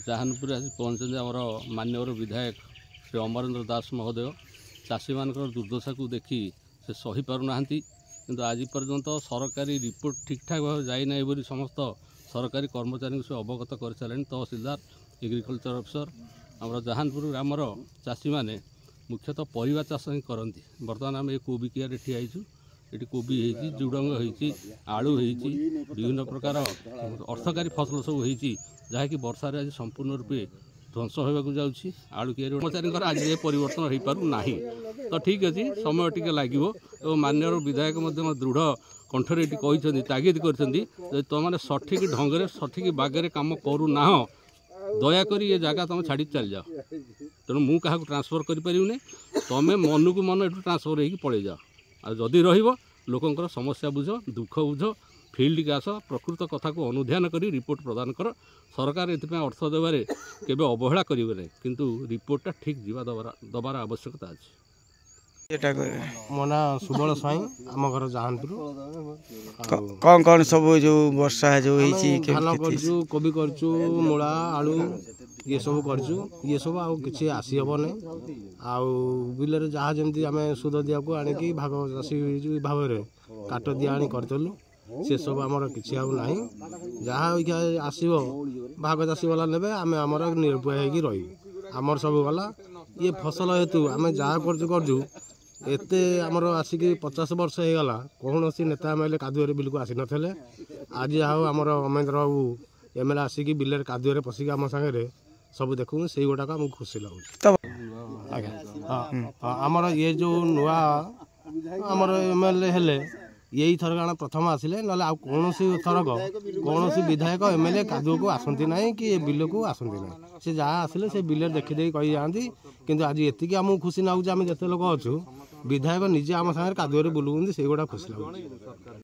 जहानपुर आसी पहुँचते आमर मान्यवर विधायक श्री अमरेंद्र दास महोदय चाषी मान दुर्दशा को देखी से सही पारना किंतु आज पर्यंत सरकारी रिपोर्ट ठीक ठाक भाव जाना बोली समस्त सरकारी कर्मचारी से अवगत कर सारे तहसीलदार एग्रिकल्चर अफिसर आम जहानपुर ग्रामर चाषी मैंने मुख्यतः परिवा चाष ही करती। बर्तमान आम ये कोबी कियारे ठिया ये कोबी होती झुडंग होती आलू होती विभिन्न प्रकार अर्थकारी फसल सब होती जहाँकि वर्षार आज संपूर्ण रूपे ध्वंस होगा जाऊँगी। आलू कियारे कर्मचारी आज ये परिवर्तन हो पारना तो ठीक अच्छे समय टे लगे और मान्यर विधायक दृढ़ कंठरे कहते तागिद कर तुम सठिक ढंग से सठिक बागरे कम करूना दयाकोरी ये जगह तुम छाड़ी चल जाओ तेणु मु क्या ट्रांसफर करें तुम्हें मन को मन ये ट्रांसफर हो पड़े जाओ आदि रोकंर समस्या बुझ दुख बुझ फील्ड के आस प्रकृत कथा को अनुध्यान कर रिपोर्ट प्रदान कर सरकार ये अर्थ देवे केवे अवहेला करेंगे किंतु रिपोर्टा ठीक जीवा दबार आवश्यकता अच्छे। मो ना सुबल स्वाई आम घर जहानपुर कौन कौन सब जो वर्षा जो धान करचु कोबी करचु मूला आलू ये सब करचु ये सब आउ किसी आसी हेबनी बिल जहाँ जमी आम सुध दिया को आणिकी भाग चाषी भाव में काट दिया आनी करलु से सब आमर किसी आना जहाँ आसो भाग चाषी वाला ने आम आमर निरुपाय हो रही आमर सब गला ये फसल हेतु आम जहाँ करचु एते आमर आसिक 50 वर्ष हो गला कौन सी नेता एम एल कादुए बिल को आसी नथिले आज आओ आमर अमेंद्र बाबू एम एल आसिक बिल कादुए पशिक आम सागे सब देखू से गुटाक आमको खुशी लगुच। आमर ये जो नुआ आमर एम एल हेले यही थरक प्रथम आसिले ना कौन थरक कौन विधायक एम एल ए कादुआ को आसती ना कि बिल को आसती ना से जहाँ आसिले से बिल देखीदे कही जाती किंतु आज एतिक आमको खुशी लगुच आम जिते लोक अच्छु विधायक निजे आम सागर कादुए बुलूँ से गुड़ा खुशी लगुच।